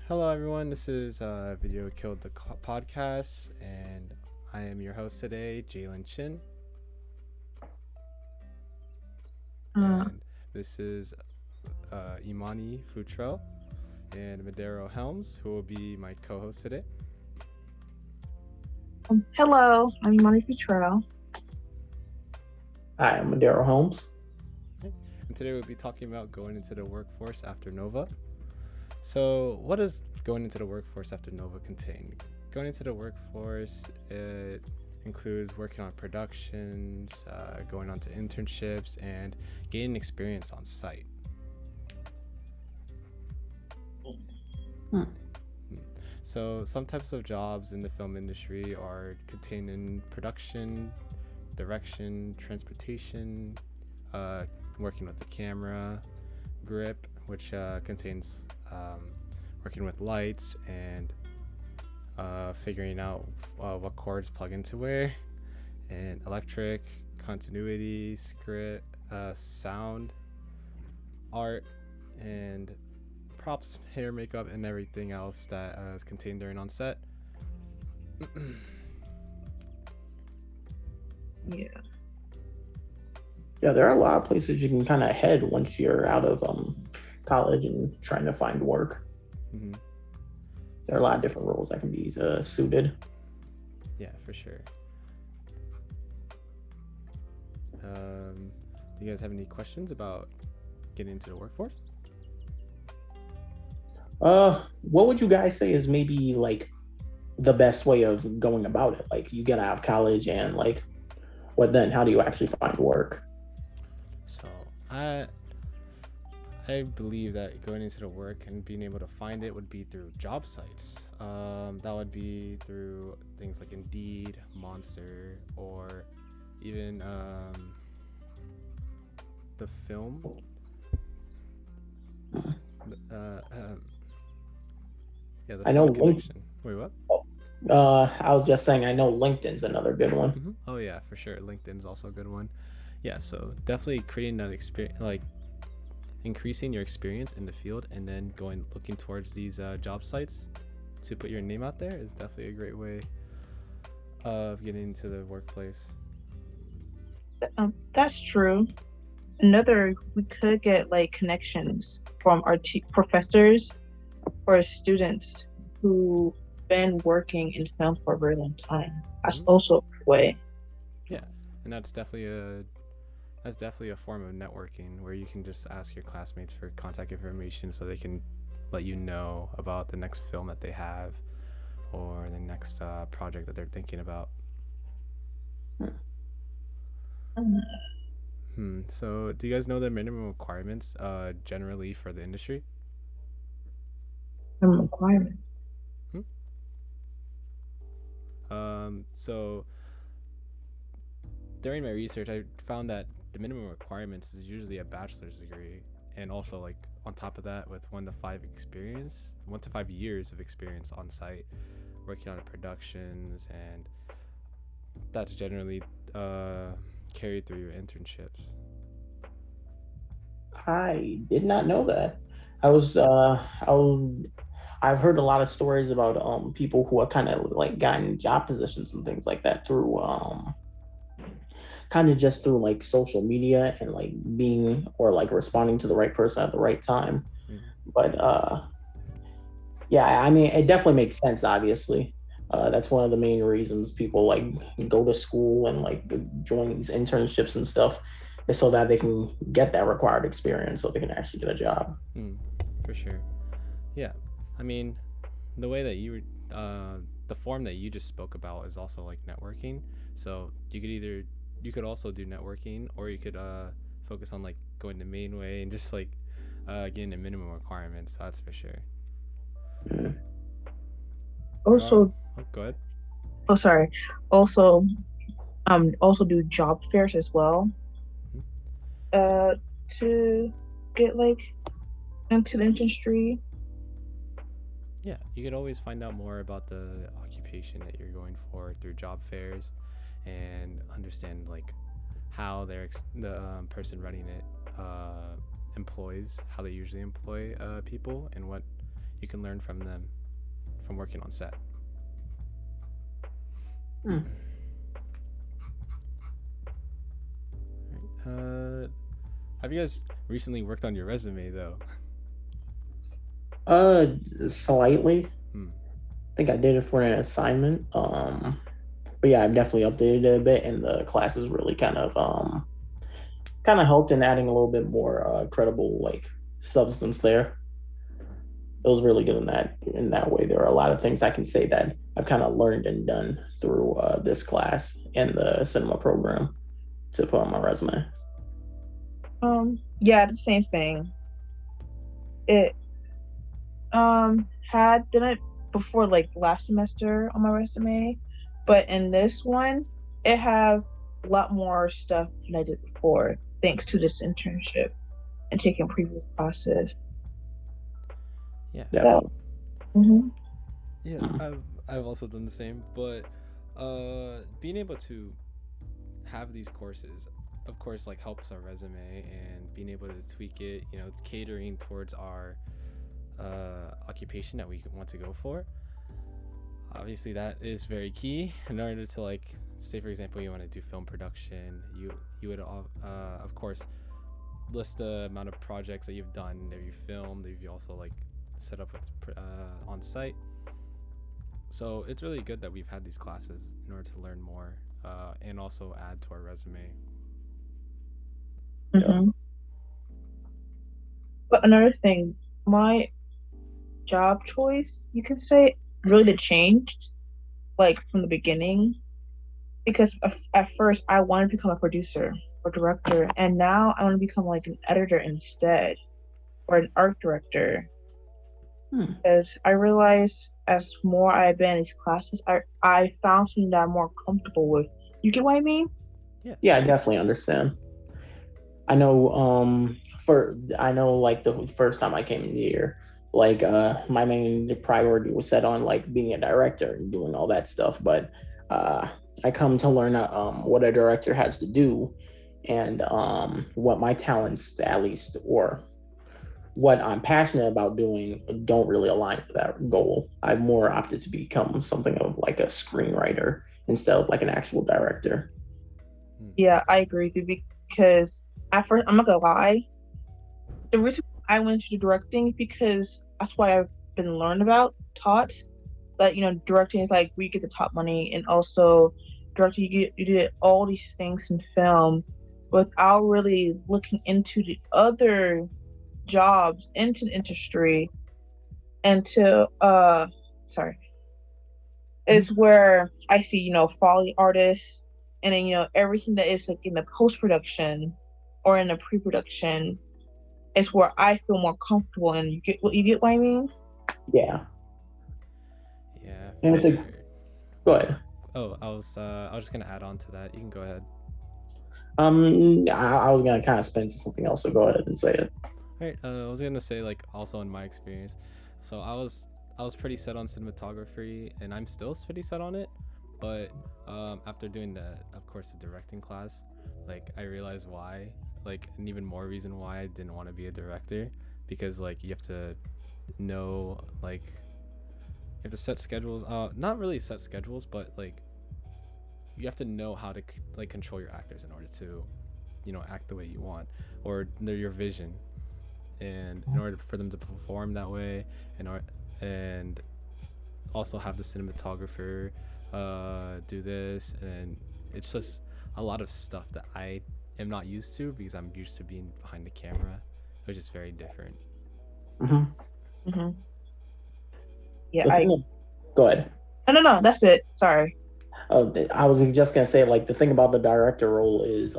Hello, everyone. This is Video Killed the Podcast, and I am your host today, Jalen Chin. Uh, And this is Emoni Futrell and Maderro Helms, who will be my co host today. Hello, I'm Emoni Futrell. Hi, I'm Maderro Helms. Okay. And today we'll be talking about going into the workforce after Nova. So, what does going into the workforce after Nova contain? Going into the workforce, it includes working on productions, going on to internships, and gaining experience on site. Hmm. So, some types of jobs in the film industry are contained in production, direction, transportation, uh, working with the camera, grip, which contains working with lights and figuring out what cords plug into where, and electric, continuity, script, sound, art, and props, hair, makeup, and everything else that is contained during on set. Yeah. Yeah, there are a lot of places you can kind of head once you're out of college and trying to find work. Mm-hmm. There are a lot of different roles that can be suited. Yeah, for sure. Do you guys have any questions about getting into the workforce? What would you guys say is maybe like the best way of going about it? Like you get out of college and like what then? How do you actually find work? So I believe that going into the work and being able to find it would be through job sites. That would be through things like Indeed, Monster, or even the film. Uh, um, yeah, the I know film Link. connection. Wait, what? I was just saying I know LinkedIn's another good one. Oh yeah, for sure. LinkedIn is also a good one. Yeah, so definitely creating that experience, like increasing your experience in the field, and then going looking towards these job sites to put your name out there is definitely a great way of getting into the workplace. That's true. We could get like connections from our professors or students who been working in film for a very long time. That's Hmm. also a way. Yeah, and that's definitely a form of networking where you can just ask your classmates for contact information so they can let you know about the next film that they have or the next project that they're thinking about. Um, So, do you guys know the minimum requirements generally for the industry? requirement. Hmm? So during my research, I found that the minimum requirements is usually a bachelor's degree, and also like on top of that, with 1 to 5 years of experience on site, working on productions, and that's generally uh, carried through your internships. I did not know that. I was I've heard a lot of stories about people who are kind of like gotten job positions and things like that through kind of just through like social media and like being or like responding to the right person at the right time. Mm-hmm. But yeah, I mean it definitely makes sense obviously. That's one of the main reasons people like go to school and like join these internships and stuff is so that they can get that required experience so they can actually get a job. Mm, for sure. Yeah, I mean, the way that you were, the form that you just spoke about is also like networking. So you could also do networking, or you could focus on like going the main way and just like getting the minimum requirements. That's for sure. Mm. Uh, Also, go ahead. oh sorry. Also, also do job fairs as well. Mhm. Yeah. Uh, to get like into the industry. Yeah, you could always find out more about the occupation that you're going for through job fairs, and understand like how the person running it employs, how they usually employ people, and what you can learn from them from working on set. Hmm. Have you guys recently worked on your resume though? Slightly. Hmm. I think I did it for an assignment. But yeah, I've definitely updated it a bit, and the classes really kind of helped in adding a little bit more credible like substance there. It was really good in that way. There are a lot of things I can say that I've kind of learned and done through this class and the cinema program to put on my resume. Yeah, the same thing. It had done it before, like last semester on my resume, but in this one it have a lot more stuff than I did before, thanks to this internship and taking previous classes. Yeah. Yeah. Mhm. Yeah, I've also done the same, but being able to have these courses, of course, like helps our resume and being able to tweak it, catering towards our occupation that we want to go for. Obviously, that is very key in order to, like, say for example you want to do film production. You would of course list the amount of projects that you've done, that you filmed, that you also like set up with on site. So it's really good that we've had these classes in order to learn more and also add to our resume. Mhm. But another thing, my job choice, you could say, really changed, like from the beginning, because at first I wanted to become a producer or director, and now I want to become like an editor instead, or an art director. Because I realized as more I've been in these classes, I found something that I'm more comfortable with. You get what I mean? Yeah, I definitely understand. I know I know like the first time I came in here, like my main priority was set on like being a director and doing all that stuff. But uh I come to learn what a director has to do and what my talents at least or what I'm passionate about doing don't really align with that goal. I've more opted to become something of like a screenwriter instead of like an actual director. Yeah, I agree with you, because at first, I'm not gonna lie, the reason I went into directing is because that's why I've been taught that directing is like where you get the top money, and also directing you did all these things in film without really looking into the other jobs into the industry, and to sorry, is where I see foley artists, and then everything that is like in the post production or in the pre production is where I feel more comfortable. And you get what I mean? Yeah. Yeah. And it's a go ahead. Oh, I was just gonna add on to that. You can go ahead. I was gonna kind of spin to something else, so go ahead and say it. Right. I was gonna say, like, also in my experience, so I was pretty set on cinematography, and I'm still pretty set on it. But after doing of course, the directing class, like, I realized why, like, an even more reason why I didn't want to be a director, because like you have to know, like, you have to set schedules. Not really set schedules, but like you have to know how to like control your actors in order to, act the way you want, or your vision, and in order for them to perform that way, and also have the cinematographer do this, and it's just a lot of stuff that I am not used to because I'm used to being behind the camera, which is very different. Yeah, go ahead. No, that's it. Sorry. I was just gonna say, like, the thing about the director role is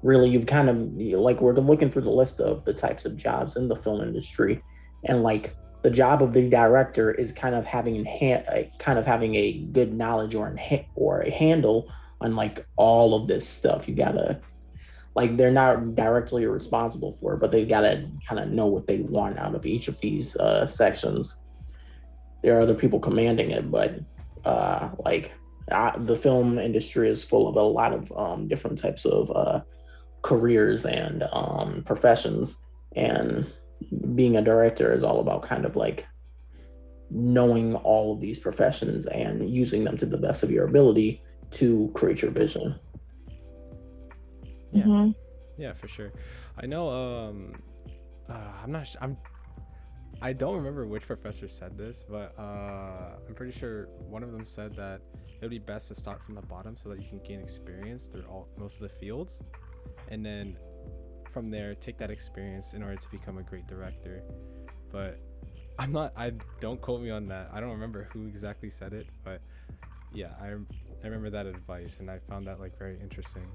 really you've kind of like we're looking through the list of the types of jobs in the film industry, and like the job of the director is kind of having a good knowledge or a handle on like all of this stuff. You gotta, like, they're not directly responsible for it, but they gotta kind of know what they want out of each of these sections. There are other people commanding it, but the film industry is full of a lot of different types of careers and professions, And being a director is all about kind of like knowing all of these professions and using them to the best of your ability to create your vision. Yeah. Mm-hmm. Yeah, for sure. I know. I'm not. I don't remember which professor said this, but I'm pretty sure one of them said that it would be best to start from the bottom so that you can gain experience through most of the fields, and then from there take that experience in order to become a great director. But I'm not. I don't quote me on that. I don't remember who exactly said it, but yeah, I remember that advice, and I found that like very interesting.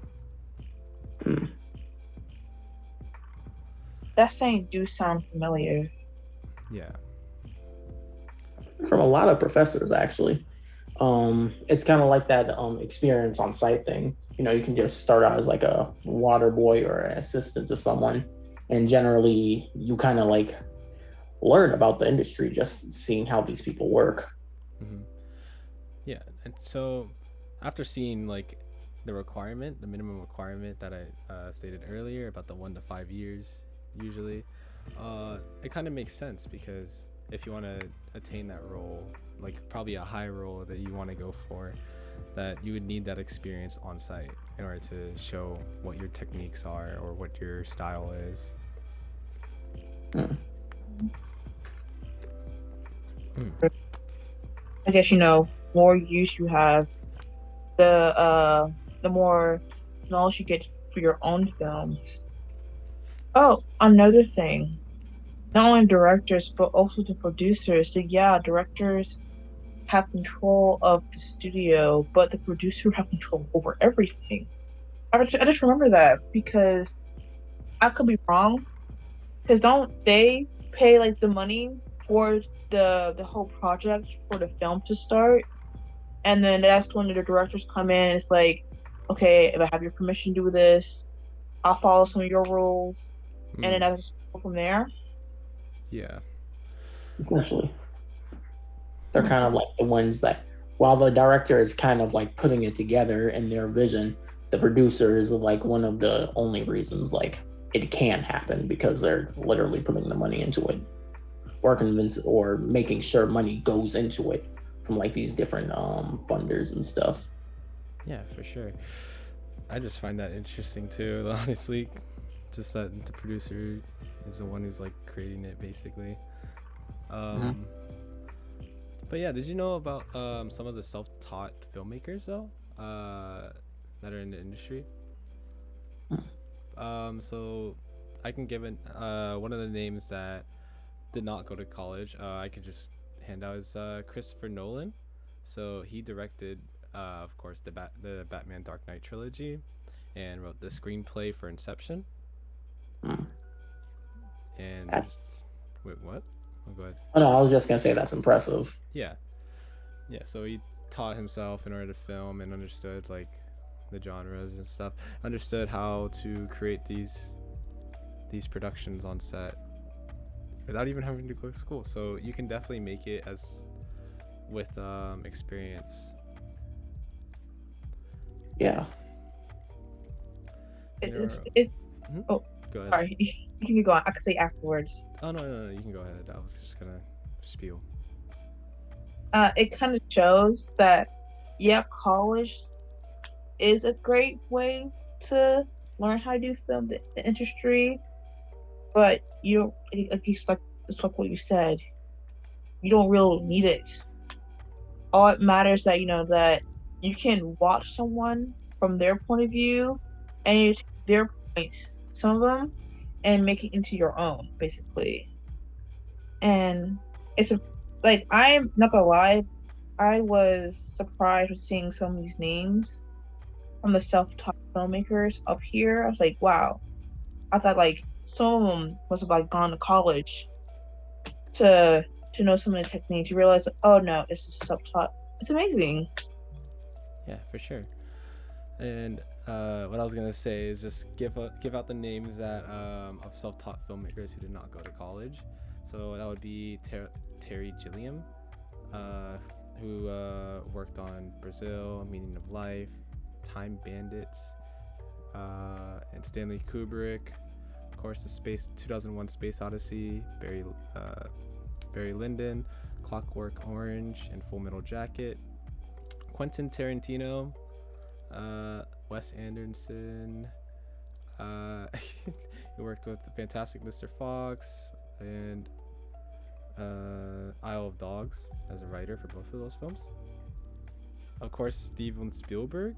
That saying do sound familiar. Yeah. From a lot of professors, actually. It's kind of like that experience on site thing. You can just start out as like a water boy or an assistant to someone, and generally you kind of like learn about the industry just seeing how these people work. Mm-hmm. Yeah, and so after seeing like the minimum requirement that I stated earlier about the 1 to 5 years, usually, it kind of makes sense because if you want to attain that role, like probably a high role that you want to go for, that you would need that experience on site in order to show what your techniques are or what your style is. Hmm. I guess more use you have, the more knowledge you get for your own films. Oh, another thing. Not only directors, but also the producers. So yeah, directors have control of the studio, but the producer have control over everything. I just remember that because I could be wrong. Because don't they pay like the money for the whole project for the film to start? And then that's when the directors come in. It's like, okay, if I have your permission to do this, I'll follow some of your rules, and then I just go from there. Yeah. Essentially, they're kind of like the ones that, while the director is kind of like putting it together in their vision, the producer is like one of the only reasons like it can happen because they're literally putting the money into it, or making sure money goes into it from like these different funders and stuff. Yeah, for sure. I just find that interesting too, honestly. Just that the producer is the one who's like creating it, basically. Mhm. Um, but yeah, did you know about some of the self-taught filmmakers though, that are in the industry? So I can give one of the names that did not go to college. I could just hand out is Christopher Nolan. So he directed, of course, the Batman Dark Knight trilogy, and wrote the screenplay for Inception. Mm. And That's, there's, wait, what? Oh, go ahead. oh no, I was just gonna say that's impressive. Yeah, yeah. So he taught himself in order to film and understood like the genres and stuff. Understood how to create these productions on set without even having to go to school. So you can definitely make it as with experience. Yeah. It's Mhm. oh, Go ahead. sorry. You can go on. I could say afterwards. Oh no, you can go ahead. I was just gonna spiel. It kind of shows that, yeah, college is a great way to learn how to do film the industry, but you don't. It's like what you said. You don't really need it. All it matters that that you can watch someone from their point of view, and you take their points, some of them, and make it into your own, basically. And it's like, I'm not gonna lie, I was surprised with seeing some of these names from the self-taught filmmakers up here. I was like, wow. I thought like some of them must have like gone to college to know some of the techniques. You realize, oh no, it's just self-taught. It's amazing. Yeah, for sure. And what I was gonna say is just give out the names that of self-taught filmmakers who did not go to college. So that would be Terry Gilliam, who worked on Brazil, Meaning of Life, Time Bandits, and Stanley Kubrick, course, the Space 2001 Space Odyssey, Barry Lyndon, Clockwork Orange, and Full Metal Jacket. Quentin Tarantino, Wes Anderson. He worked with the Fantastic Mr. Fox and Isle of Dogs as a writer for both of those films. Of course, Steven Spielberg,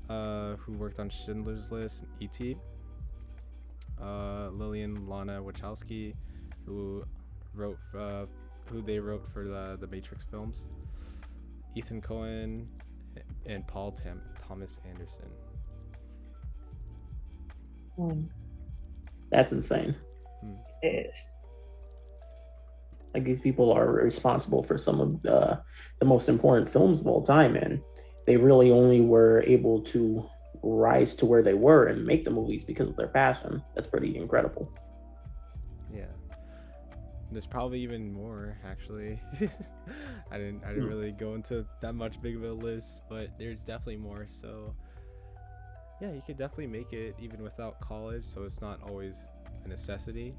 who worked on Schindler's List and E.T. Lillian Lana Wachowski, who they wrote for the Matrix films. Ethan Coen and Paul Thomas Anderson. That's insane. It is. Like, these people are responsible for some of the most important films of all time, and they really only were able to rise to where they were and make the movies because of their passion. That's pretty incredible. Yeah, there's probably even more, actually. I didn't really go into that much big of a list, but there's definitely more. So yeah, you could definitely make it even without college, so it's not always a necessity,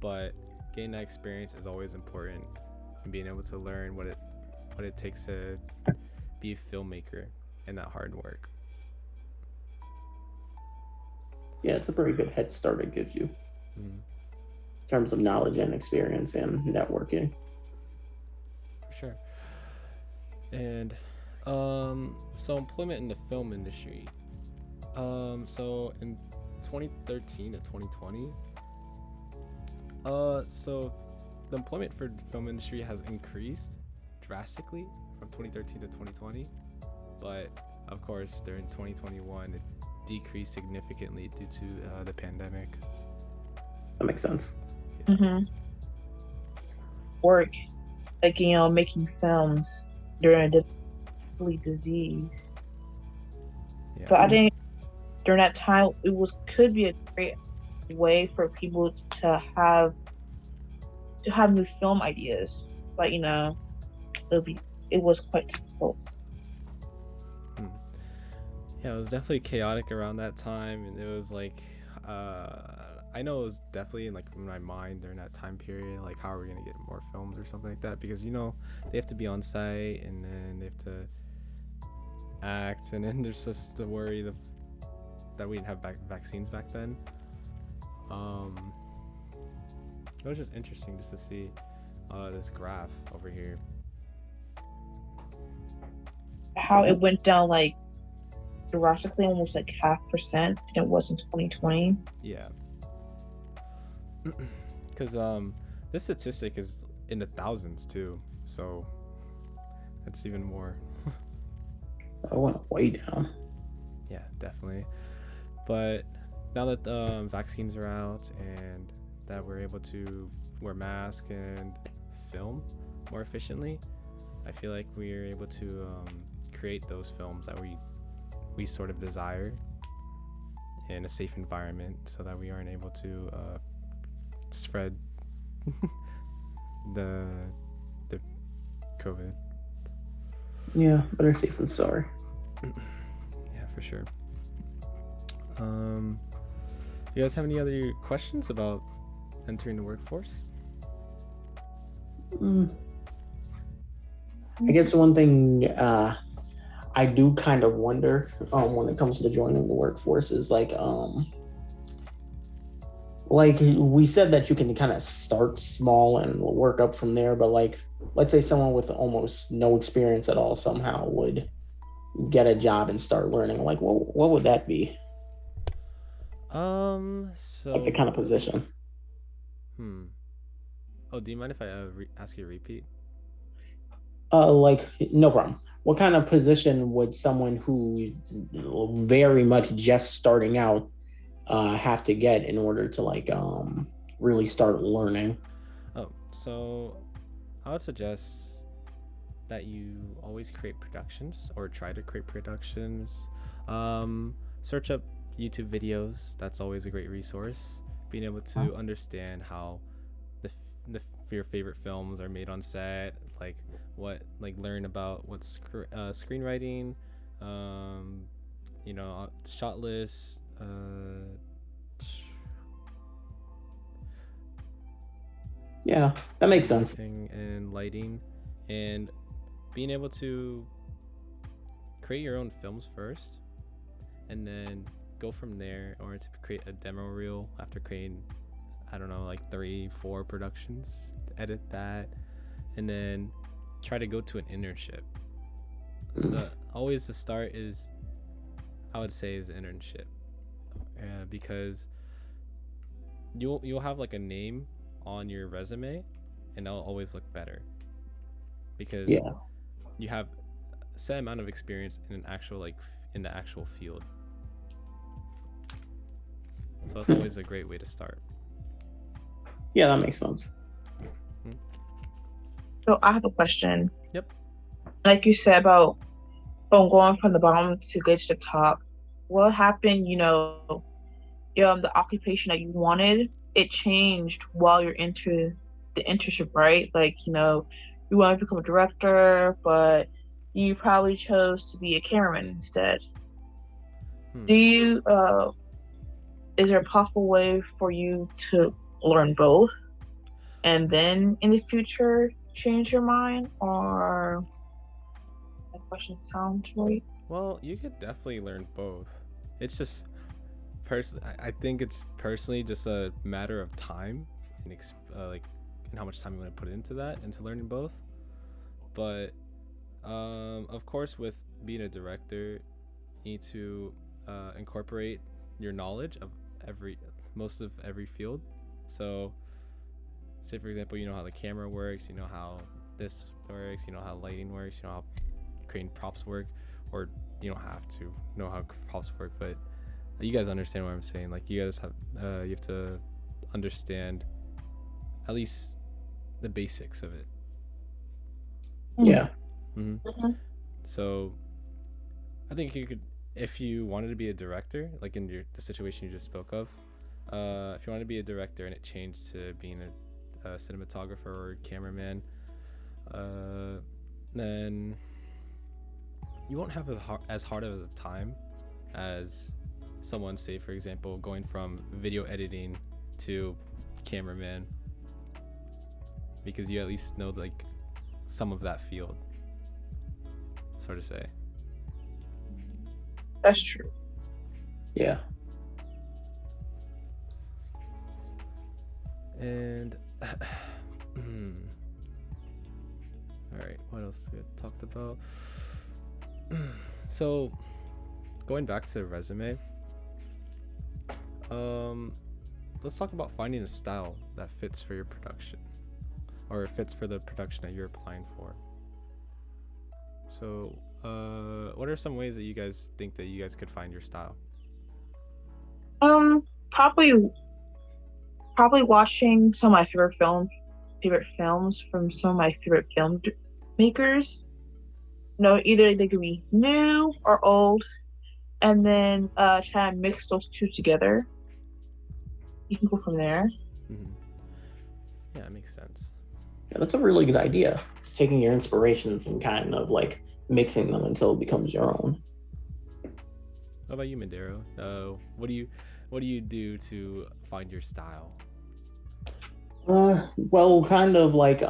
but getting that experience is always important, and being able to learn what it takes to be a filmmaker and that hard work. Yeah, it's a pretty good head start it gives you in terms of knowledge and experience and networking. For sure. And so employment in the film industry. So in 2013 to 2020, so the employment for the film industry has increased drastically from 2013 to 2020, but of course during 2021 it decreased significantly due to the pandemic. That makes sense. Work, like, making films during a deadly disease. Yeah. But I think during that time could be a great way for people to have new film ideas. But it was quite difficult. Yeah, it was definitely chaotic around that time, and it was like I know it was definitely in my mind during that time period, like, how are we gonna get more films or something like that, because they have to be on site, and then they have to act, and then there's just the worry that we didn't have vaccines back then. It was just interesting just to see this graph over here, how it went down drastically, almost 0.5% than it was in 2020. Yeah, because this statistic is in the thousands too, so it's even more. I went way down. Yeah, definitely. But now that vaccines are out and that we're able to wear masks and film more efficiently, I feel like we're able to create those films that we sort of desire in a safe environment, so that we aren't able to spread the COVID. Yeah, better safe than sorry. Yeah, for sure. You guys have any other questions about entering the workforce? I guess one thing I do kind of wonder when it comes to joining the workforce is like we said that you can kind of start small and work up from there, but let's say someone with almost no experience at all somehow would get a job and start learning, what would that be? So the kind of position. Oh, do you mind if I ask you to repeat? No problem. What kind of position would someone who very much just starting out have to get in order to really start learning? Oh, so I would suggest that you always create productions, or try to create productions. Search up YouTube videos. That's always a great resource. Being able to understand how your favorite films are made on set, learn about what's screenwriting, shot lists, Yeah, that makes sense. mixing and lighting, and being able to create your own films first, and then go from there, or to create a demo reel after creating, I don't know, like 3 4 productions, edit that, and then try to go to an internship. Mm. The start is, I would say, is internship, because you'll have like a name on your resume, and that'll always look better because Yeah. you have a set amount of experience in an actual in the actual field. So that's Hmm. always a great way to start. Yeah, that makes sense. Hmm? So I have a question. Yep. Like you said about from going from the bottom to get to the top, what happened, the occupation that you wanted, it changed while you're into the internship, right? Like, you want to become a director, but you probably chose to be a cameraman instead. Hmm. Do you is there a possible way for you to learn both and then in the future change your mind, or that question sounds right? Well, you could definitely learn both. It's just I think it's personally just a matter of time and and how much time you want to put into that, into learning both. But of course, with being a director, you need to incorporate your knowledge of every most of every field. So, say for example, you know how the camera works, you know how this works, you know how lighting works, you know how creating props work, or you don't have to know how props work, but you guys understand what I'm saying. Like you guys have, you have to understand at least the basics of it. Yeah. Hmm. Mm-hmm. So I think you could, if you wanted to be a director, like in the situation you just spoke of, if you wanted to be a director and it changed to being a cinematographer or cameraman, uh, then you won't have as hard of a time as someone, say for example, going from video editing to cameraman, because you at least know like some of that field, so to say. That's true. Yeah. And all right, what else we talked about? So going back to the resume, um, let's talk about finding a style that fits for your production, or fits for the production that you're applying for. So, what are some ways that you guys think that you guys could find your style? Um, probably probably watching some of my favorite films from some of my favorite film makers. Either they could be new or old, and then try and mix those two together. You can go from there. Mm-hmm. Yeah, it makes sense. Yeah, that's a really good idea. Taking your inspirations and kind of like mixing them until it becomes your own. How about you, Maderro? What do you do to find your style? Well, kind of like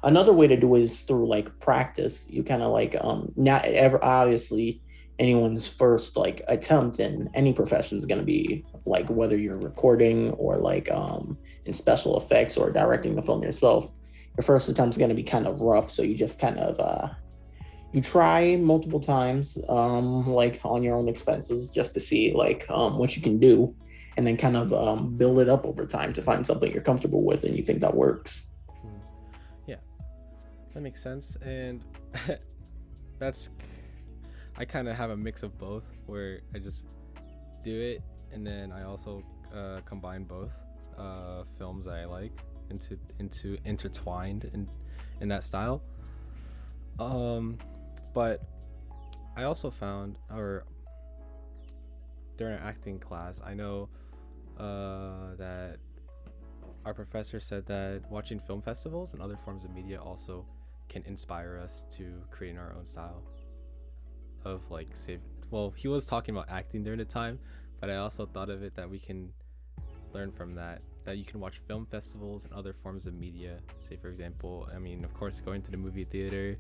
another way to do it is through like practice. You kind of like not ever obviously anyone's first like attempt in any profession is going to be like whether you're recording or like in special effects or directing the film yourself. Your first attempt is going to be kind of rough, so you just kind of you try multiple times like on your own expenses just to see like what you can do, and then kind of build it up over time to find something you're comfortable with and you think that works. Hmm. Yeah, that makes sense. And that's, I kind of have a mix of both, where I just do it, and then I also combine both films that I like into intertwined in that style. Um, but I also found, or during acting class, I know that our professor said that watching film festivals and other forms of media also can inspire us to creating our own style of like save. Well, he was talking about acting during the time, but I also thought of it that we can learn from that that you can watch film festivals and other forms of media. Say, for example, I mean, of course, going to the movie theater,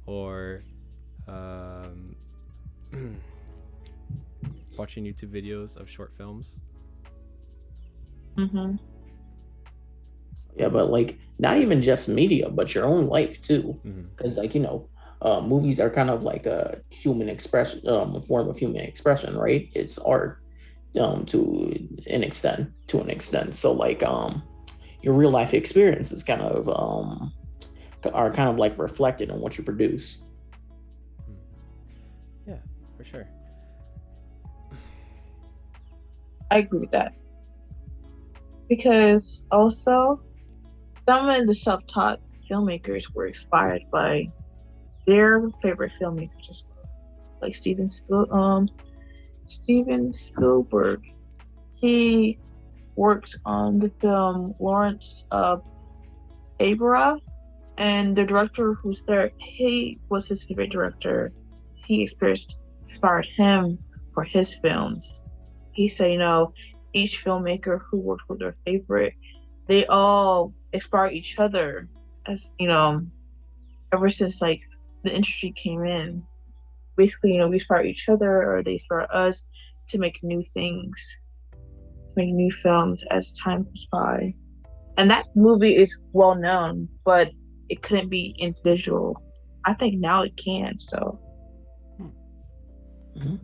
or watching YouTube videos of short films. Mm-hmm. Yeah, but like not even just media, but your own life too. Mm-hmm. Because like movies are kind of like a human expression, a form of human expression, right? It's art, to an extent. So like your real life experiences kind of are kind of like reflected in what you produce. Yeah, for sure. I agree with that. Because also, some of the self-taught filmmakers were inspired by their favorite filmmakers as well. Like Steven Spielberg. He worked on the film Lawrence of Arabia, and the director who's there, he was his favorite director. He inspired him for his films. He said, each filmmaker who worked with their favorite, they all inspire each other. As ever since like the industry came in, basically, we inspire each other, or they inspire us to make new things, make new films as time goes by. And that movie is well known, but it couldn't be in digital. I think now it can. So. Mm-hmm.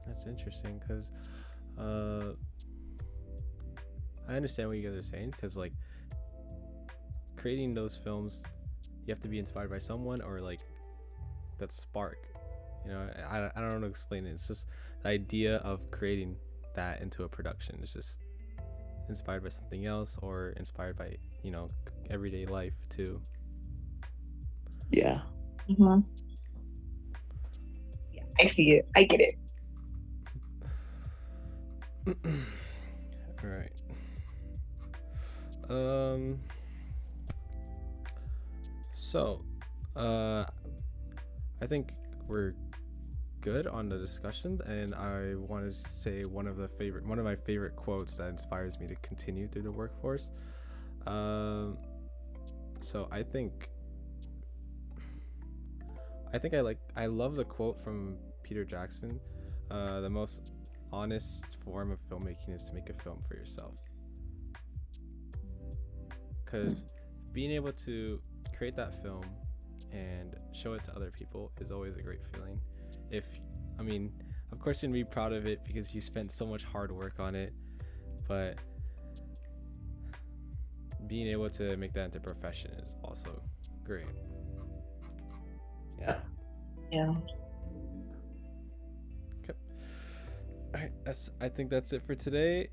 That's interesting because I understand what you guys are saying, because like creating those films, you have to be inspired by someone, or like that spark. I don't know how to explain it. It's just the idea of creating that into a production. It's just inspired by something else, or inspired by everyday life too. Yeah. Mm-hmm. Yeah, I see it. I get it. All right. So, I think we're good on the discussion, and I want to say one of my favorite quotes that inspires me to continue through the workforce. So I think I love the quote from Peter Jackson. The most honest form of filmmaking is to make a film for yourself. Because being able to create that film and show it to other people is always a great feeling. Of course you're gonna be proud of it because you spent so much hard work on it, but being able to make that into a profession is also great. Yeah. Okay. All right. I think that's it for today.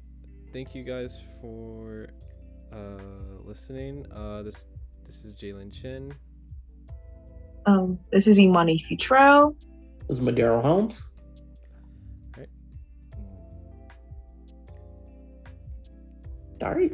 Thank you guys for listening. This is Jalen Chin. This is Emoni Futrell. This is Maderro Helms. All right. All right.